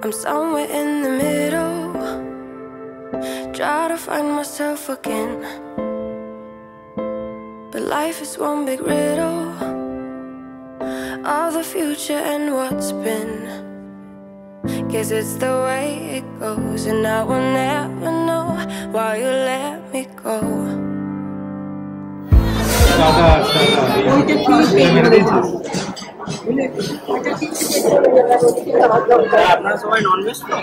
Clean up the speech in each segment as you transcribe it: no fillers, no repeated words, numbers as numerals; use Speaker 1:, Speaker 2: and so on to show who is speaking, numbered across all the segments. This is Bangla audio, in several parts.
Speaker 1: I'm somewhere in the middle, try to find myself again, but life is one big riddle of the future and what's been. Guess it's the way it goes, and I will never know why you let me go.
Speaker 2: আপনারা সবাই ননভেজ তো?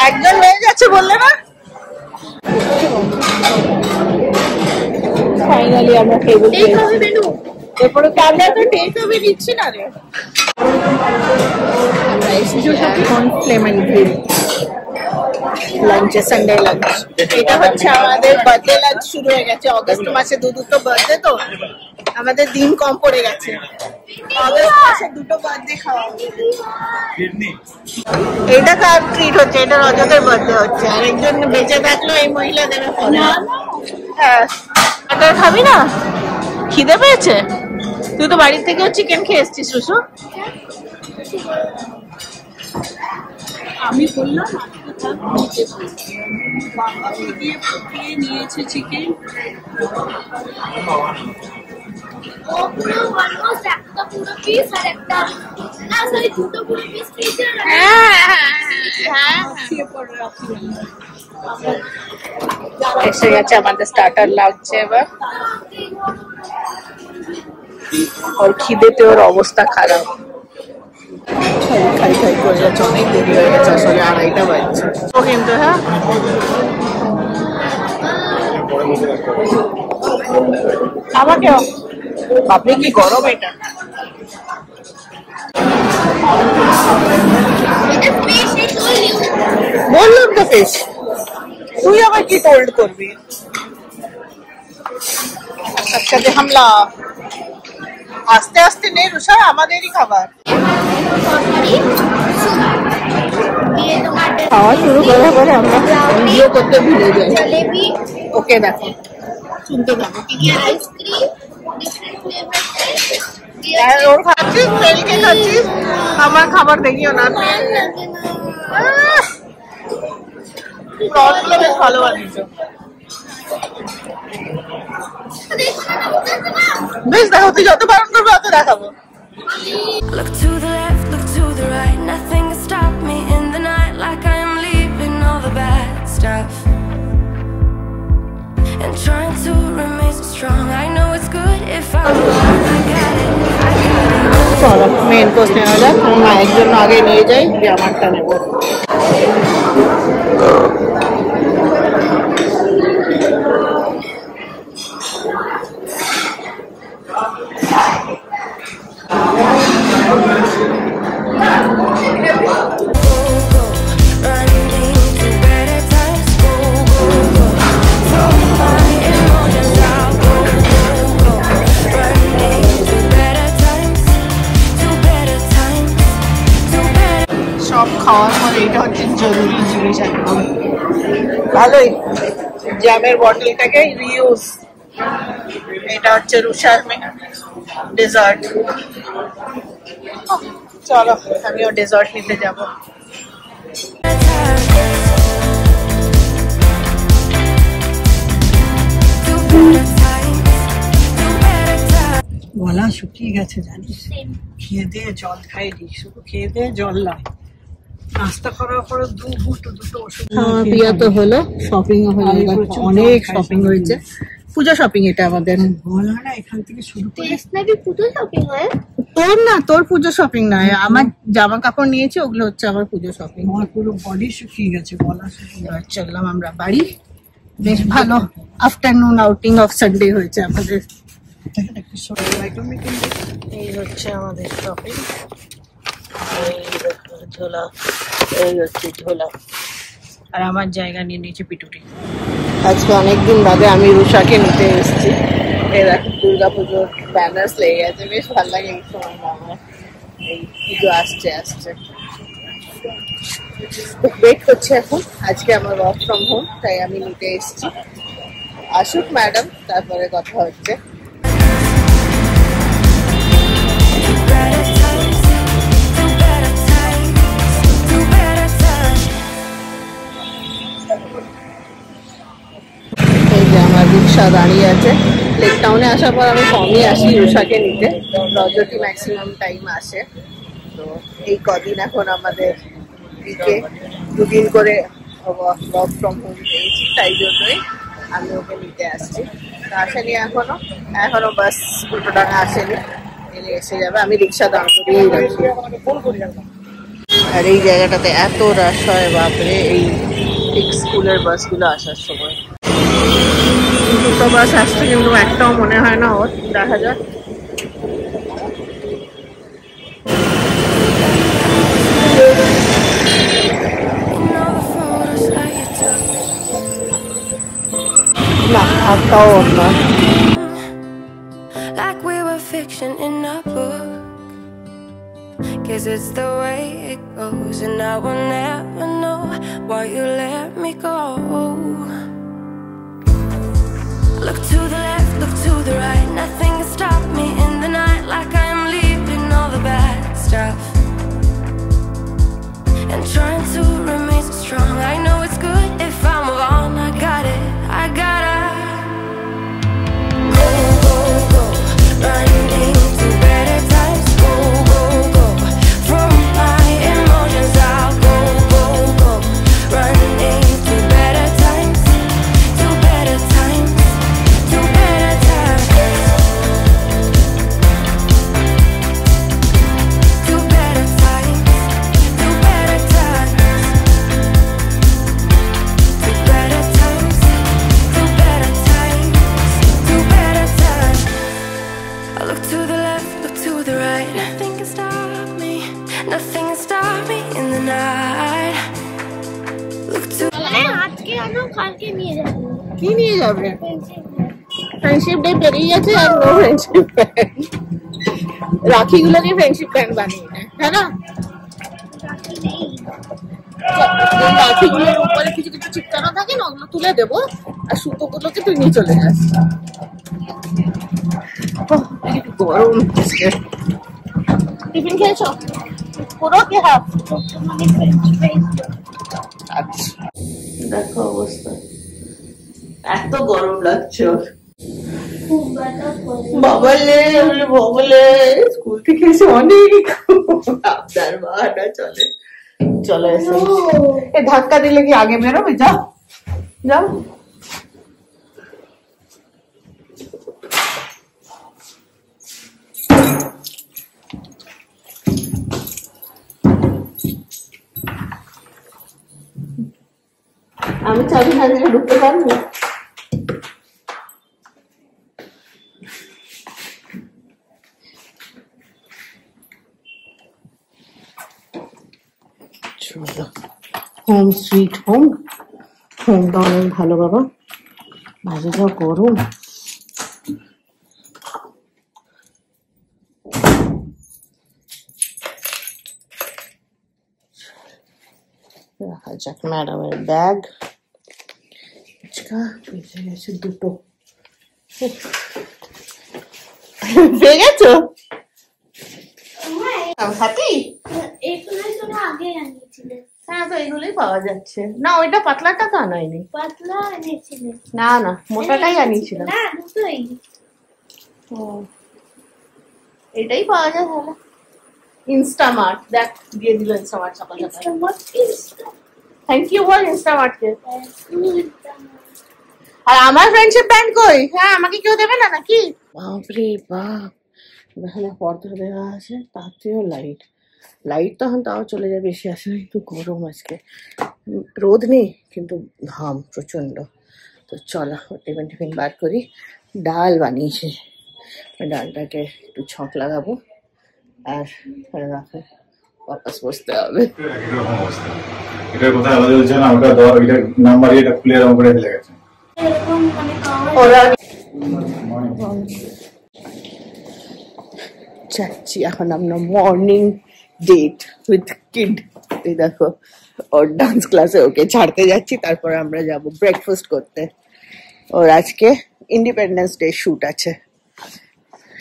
Speaker 3: একজন হয়ে যাচ্ছে বললে না? ফাইনালি আমরা টেবিল পেয়েছি। এরপরে ক্যামেরা তো টেক অ্যাওয়ে দিচ্ছি না রে। আমরা এসেছি এখন ফ্লেমেন্ট গ্রিল লাঞ্চে, সানডে লাঞ্চ। এটা হচ্ছে আমাদের বার্থডে লাঞ্চ শুরু হয়ে গেছে। অগস্ট মাসে দুটো বার্থডে, তো আমাদের দিন কম পড়ে গেছে। অগস্ট মাসে দুটো বার্থডে খাওয়া হবে। এটা কার ট্রিট হচ্ছে? এটা রজতের বার্থডে হচ্ছে। আর একজন বেঁচে থাকলো এই মহিলা দেবে ফলে। হ্যাঁ, এটা খাবি না? খিদে পেয়েছে? তুই তো বাড়ি থেকেও চিকেন খেয়ে এসছিস শুশু।
Speaker 4: আমি বললাম বাবা দিয়ে ফুটিয়ে নিয়েছে চিকেন। ও পুরো অলমোস্ট একটা পুরো পিস আর একটা না সরি দুটো পুরো পিস ফ্রিজে
Speaker 3: এসে গেছে আমাদের স্টার্টার লাগছে এবার। ওর খিদেতে ওর অবস্থা খারাপ, খাই খাই করে যাচ্ছে। অনেক দেরি হয়ে গেছে, আসলে 2:30টা বাজছে। ও কিন্তু হ্যাঁ আমাকেও বাপরে কি গরম এটা। বললাম তো ফিশ, তুই আবার কি টোল্ড করবি? আচ্ছা যে হামলা আস্তে আস্তে নে রুষা, আমাদেরই খাবার। খাওয়া শুরু করার পরে আমরা ভিডিও করতে ভুলে যাই। ওকে দেখো, শুনতে থাকো। ওর খাচ্ছিস, তেলকে খাচ্ছিস, আমার খাবার দেখিও না। রসগুলো বেশ ভালো বানিয়েছো। বেশ দেখো, তুই যত বারণ করবে অত দেখাবো।
Speaker 1: Look to the left, look to the right, nothing can stop me in the night, like I am leaving all the bad stuff and trying to remain so strong. I know it's good if I got it.
Speaker 3: চলো মেন কোর্স নেওয়া যাক। মায়ের জন্য আগে নিয়ে যাই, যে আমারটা নেব। সব খাওয়ার পরে এটা হচ্ছে জরুরি জিনিস একদম। ভালোই জ্যামের বটলটাকে রিউজ। এটা হচ্ছে রুষার ডেজার্ট। চলো আমিও ডেজার্ট নিতে যাবো। গলা শুকিয়ে গেছে জানিস, খেয়ে দিয়ে জল খাইনি, শুধু খেয়ে দিয়ে জল নয়, নাস্তা করার পরে দুটো ওষুধ পিয়া তো হলো, শপিং ও হয়ে গেছে, অনেক শপিং হয়েছে। পূজা শপিং এটা আমাদের। গলাটা এখান থেকে শুরু করে
Speaker 4: পুজো শপিং হয়।
Speaker 3: তোর না, তোর পুজো শপিং নয়, আমার জামা কাপড় নিয়েছি, ওগুলো হচ্ছে আমার পুজো শপিং। আমার পুরো বডি শুকিয়ে গেছে, গলা শুকিয়ে। চললাম আমরা বাড়ি। বেশ ভালো আফটারনুন আউটিং অফ সানডে হয়েছে আমাদের। এই হচ্ছে আমাদের শপিং। ঝোলা, এই হচ্ছে ঝোলা, আর আমার জায়গা নিয়ে নিয়েছে পিটুটি। আজকে অনেকদিন বাদে আমি রুষাকে নিতে এসেছি। এই দেখো দুর্গা পুজোর ব্যানার্স লেগে গেছে, বেশ ভালো লাগে এই সময়। আমার এই পুজো আসছে ওয়েট করছে এখন। আজকে আমার ওয়ার্ক ফ্রম হোম, তাই আমি নিতে এসেছি। আসুক ম্যাডাম, তারপরে কথা হচ্ছে। রিক্সা দাঁড়িয়ে আছে। লেক টাউনে আসার পর আমি কমই আসি রুষাকে নিতে, রজতই ম্যাক্সিমাম টাইম আসে। তো এই কদিন এখন আমাদের উইকে 2 দিন করে ওয়ার্ক ফ্রম হোম পেয়েছি, তাই জন্যই আমি ওকে নিতে আসছি। তো আসেনি এখনো বাস দুটোটানা আসেনি, এলে এসে যাবে। আমি রিক্সা দাঁড় করিয়েই রাখি। আর এই জায়গাটাতে এত রাশ হয় বাপরে, এই স্কুলের বাসগুলো আসার সময়। দুটো বাস আসছে কিন্তু একটাও মনে হয় না ওর, দেখা যাক। না, একটাও ওর না।
Speaker 1: Like we were fiction in a book. Guess it's the way it goes, and I will never know why you let me go. Look to the left, look to the right, nothing can stop me in the night. Like I am leaving all the bad stuff and trying to remain so strong. I know it's good if I'm alone. I got it, I gotta go, go, go, running to better times. Go, go, go, from my emotions I'll go, go, go, running to better times, to better times, to better times, to better times, to better times, to better times, to better times, to better times. I look to the left, look to the right, nothing can stop me, nothing can stop me in the night. Look to
Speaker 4: আজকে আনো কালকে নিয়ে যাবো।
Speaker 3: কি নিয়ে যাবে? ফ্রেন্ডশিপ ডে বেরিয়ে গেছে আর নো ফ্রেন্ডশিপ ব্যান্ড। রাখিগুলো দিয়ে ফ্রেন্ডশিপ ব্যান্ড বানিয়ে নেয়, তাই না? রাখিগুলোর উপরে কিছু কিছু চিপকানো থাকে না, ওগুলো তুলে দেবো আর সুতোগুলোকে তুই নিয়ে চলে যাস। গরম টিফিন খেয়েছো? পুরো কি হাফ? আচ্ছা, দেখো অবস্থা, এত গরম লাগছে। বাবলে বাবলে স্কুল থেকে এসে অনেক আবদার বাহানা চলে। চলে এসে এ ধাক্কা দিলে কি আগে বেরোবে? যাও যাও। আমি চাবি না দিলে ঢুকতে পারবো? Home sweet home. হোমটা অনেক ভালো বাবা, বাইরে যা গরম। রাখা যাক ম্যাডামের ব্যাগ। বেঁচে গেছে দুটো। পেয়ে গেছো? হ্যাপি? হ্যাঁ, তো এগুলোই পাওয়া যাচ্ছে না। ওইটা পাতলাটা তো আনাইনি।
Speaker 4: পাতলা এনেছিলে?
Speaker 3: না না, মোটাটাই আনিয়েছিলাম।
Speaker 4: না, দুটোই।
Speaker 3: ও, এটাই পাওয়া যায় তাহলে। ইনস্টামার্ট, দেখ দিয়ে দিল ইনস্টামার্ট সকাল সকাল। থ্যাংক ইউ বল ইনস্টামার্টকে। আর আমার ফ্রেন্ডশিপ ব্যান্ড কই? হ্যাঁ, আমাকে কেউ দেবে না নাকি? বাপরে বাপ, এখানে পর্দা দেওয়া আছে, তাতেও লাইট। লাইট তখন তাও চলে যায়, বেশি আসে না। একটু গরম আজকে, রোদ নেই কিন্তু ঘাম প্রচন্ড। তো চলো টিফিন টিফিন বার করি। ডাল বানিয়েছি, ডালটাকে একটু ছক লাগাবো আর রাখো, বাপাস বসতে হবে।
Speaker 5: এটা কোথায় আলাদা হচ্ছে না, ওটা দেওয়ার এটা নাম্বার এটা খুলে এরকম করে ফেলে গেছে
Speaker 3: ওরা। যাচ্ছি এখন আমরা মর্নিং ডেট উইথ কিড। এই দেখো ওর ডান্স ক্লাসে ওকে ছাড়তে যাচ্ছি, তারপরে আমরা যাব ব্রেকফাস্ট করতে। ওর আজকে ইন্ডিপেন্ডেন্স ডে শুট আছে।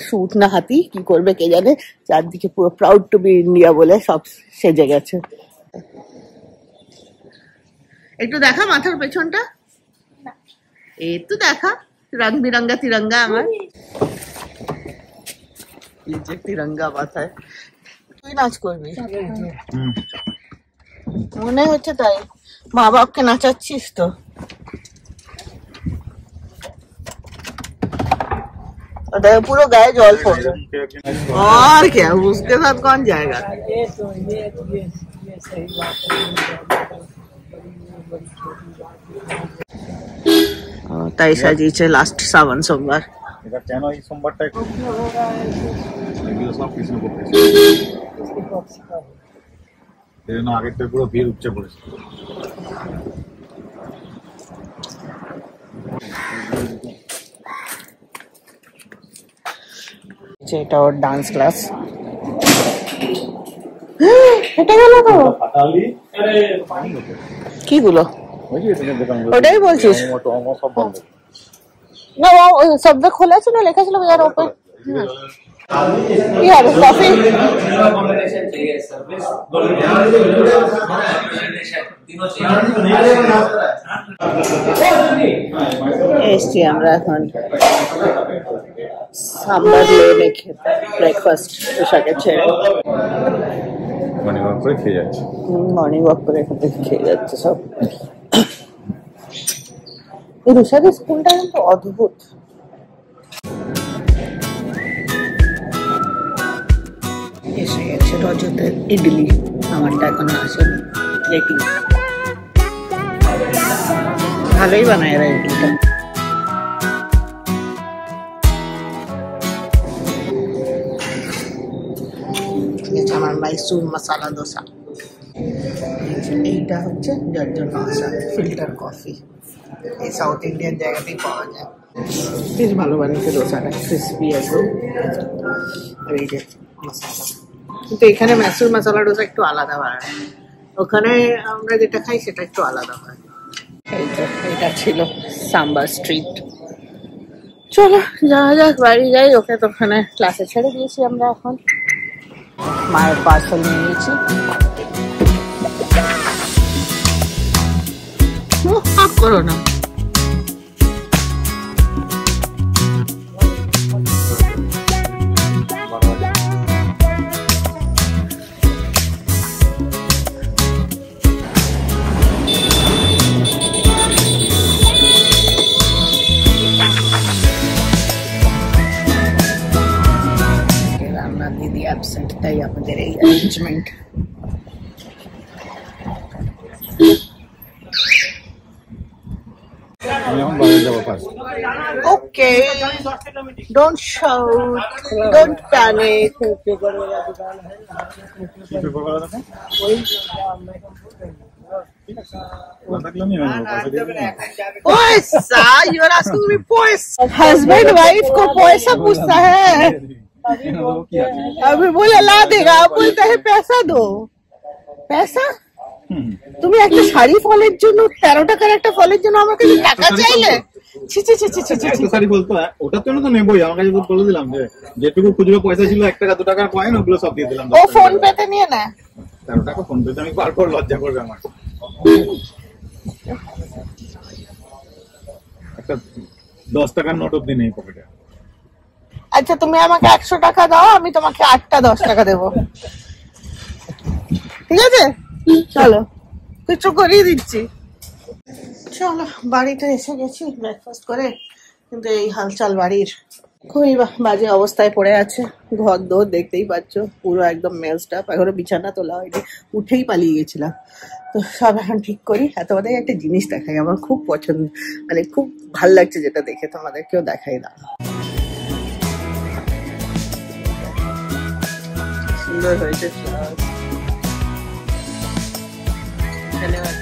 Speaker 3: শুট না হাতি কি করবে কে জানে, চারদিকে পুরো প্রাউড টু বি ইন্ডিয়া বলে সব সেজে গেছে। একটু দেখা মাথার পেছনটা, একটু দেখা, रंग बिरंगा तिरंगा আমার এই যে তিরঙ্গা মাথায় তুই নাচ করবি মনে হচ্ছে তাই মা বাপকে নাচাচ্ছিস তো पूरा गाय जल पड़ और क्या उसके साथ कौन जाएगा তাই সাজিয়েছে লাস্ট শ্রাবণ সোমবার
Speaker 5: এটা কেন এই সোমবারটা এগুলো সব কৃষ্ণ করতেছে এর জন্য আগের থেকে পুরো ভিড় উপচে পড়েছে
Speaker 3: এটা ওর ডান্স ক্লাস এটা গেল তো কি গুলো ওটাই বলছিস না ও শব্দ খোলা ছিল লেখা ছিল यार ওপরে यार कॉफी এসছি আমরা এখন সাম্বার লেনে খেতে ব্রেকফাস্ট পোশাকে ছেড়ে
Speaker 5: মর্নিং ওয়াক করে খেয়ে যাচ্ছে
Speaker 3: মর্নিং ওয়াক করে খেয়ে যাচ্ছে সব এই রুশাদের স্কুলটা কিন্তু অদ্ভুত এসে গেছে রজতের ইডলি আমারটা এখনো আসেনি দেখি ভালোই বানায় এরা ইডলিটা আমার মাইসুর মশলা দোসা এইটা হচ্ছে যার জন্য আসা ফিল্টার কফি এই সাউথ ইন্ডিয়ান জায়গাতেই পাওয়া যায় বেশ ভালো বানিয়েছে দোসাটা ক্রিসপি একদম আর এই যে মশলা কিন্তু এখানে ম্যাসুর মশলা ডোসা একটু আলাদা বানায় ওখানে আমরা যেটা খাই সেটা একটু আলাদা হয় এই যে এটা ছিল সাম্বার স্ট্রিট চলো যাওয়া যাক বাড়ি যাই ওকে তো ওখানে ক্লাসে ছেড়ে দিয়েছি আমরা এখন মায়ের পার্সেল নিয়ে নিয়েছি করো না দিদি অ্যাবসেন্ট তাই আমাদের এই arrangement Okay, don't shout, don't panic. पैसा, you are asking me पैसा. Husband wife को पैसा पूछता है. अभी बोले ला देगा, आप बोलते हैं पैसा दो. पैसा? তুমি একটা শাড়ি ফলের জন্য 13 টাকার একটা ফলের জন্য আমার কাছে টাকা চাইলে ছি ছি ছি ছি ছি
Speaker 5: একটা শাড়ি বলতো ওটার জন্য তো নেবই আমার কাছে বলে দিলাম যে যেটুকু খুচরো পয়সা ছিল 1 টাকা 2 টাকার কয়েন ওগুলো সব দিয়ে দিলাম
Speaker 3: ও ফোন পেতে নিয়ে না
Speaker 5: 13 টাকা ফোন পেতে আমি বার করে লজ্জা করবে আমার একটা 10 টাকার নোট অবধি নেই পকেটে
Speaker 3: আচ্ছা তুমি আমাকে 100 টাকা দাও আমি তোমাকে 8টা 10 টাকা দেব ঠিক আছে চলো কিছু করিয়ে দিচ্ছি চলো বাড়িতে এসে গেছি ব্রেকফাস্ট করে কিন্তু এই হালচাল বাড়ির খুবই বাজে অবস্থায় পড়ে আছে ঘর দৌড় দেখতেই পাচ্ছ পুরো একদম মেলসটা এখনো বিছানা তোলা হয়নি উঠেই পালিয়ে গেছিলাম তো সব এখন ঠিক করি তোমাদের একটা জিনিস দেখাই আমার খুব পছন্দ মানে খুব ভাল লাগছে যেটা দেখে তোমাদেরকেও দেখাই না সুন্দর হয়েছে ধন্যবাদ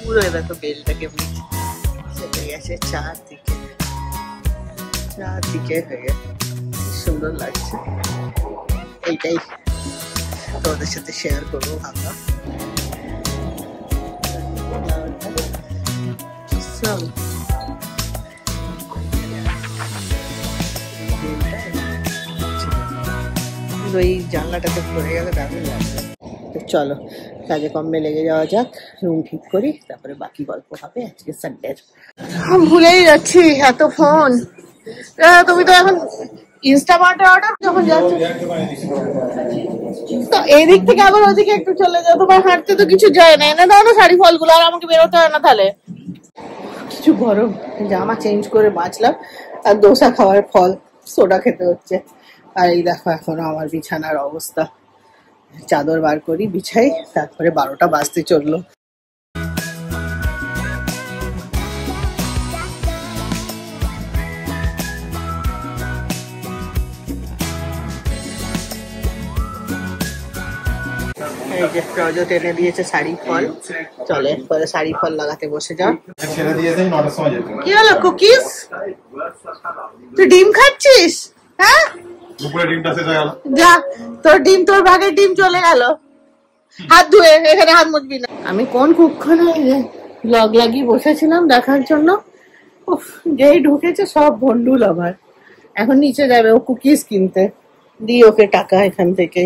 Speaker 3: পুরো দেখো বেলটাকে চলে গেছে চারদিকে হয়ে সুন্দর লাগছে এইটাই তোমাদের সাথে শেয়ার করবো ভাবলাম ওই জানলাটাতে পড়ে গেলে দারুণ লাগবে। তো চলো কাজে কমে লেগে যাওয়া যাক, রুম ঠিক করি, তারপরে বাকি গল্প হবে আজকে সানডে। ভুলেই যাচ্ছি এত ফোন। তুমি তো এখন ইনস্টামার্টে অর্ডার যখন যাচ্ছ তো এদিক থেকে আবার ওদিকে একটু চলে যাও, তোমার হাঁটতে তো কিছু যায় না। এনে দাও না শাড়ি ফলগুলো, আর আমাকে বেরোতে হয় না তাহলে। কিছু গরম জামা চেঞ্জ করে বাঁচলাম, আর দোসা খাওয়ার ফল সোডা খেতে হচ্ছে। আর এই দেখো এখনো আমার বিছানার অবস্থা, চাদর বার করি বিছাই, তারপরে 12টা বাজতে চললো। এই যে রজত এনে দিয়েছে শাড়ি ফল, চলে পরে শাড়ি ফল লাগাতে বসে যাও।
Speaker 5: ছেড়ে দিয়েছে 9টার সময় যেতে।
Speaker 3: কি হলো কুকিজ? তুই ডিম খাচ্ছিস? হ্যাঁ
Speaker 5: দুপুরে ডিমটা শেষ হয়ে গেল।
Speaker 3: যা তোর ডিম, তোর ভাগের ডিম চলে গেল। হাত ধুয়ে, এখানে হাত মুছবি না। আমি কোন কুক্ষণে ব্লগ লাগিয়ে বসেছিলাম দেখার জন্য, যেই ঢুকেছে সব ভন্ডুল আবার। এখন নিচে যাবে ও কুকিজ কিনতে, দিই ওকে টাকা এখান থেকে।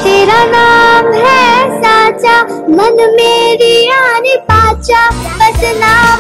Speaker 4: तेरा नाम है साचा, मन मेरी आने पाचा, बस नाम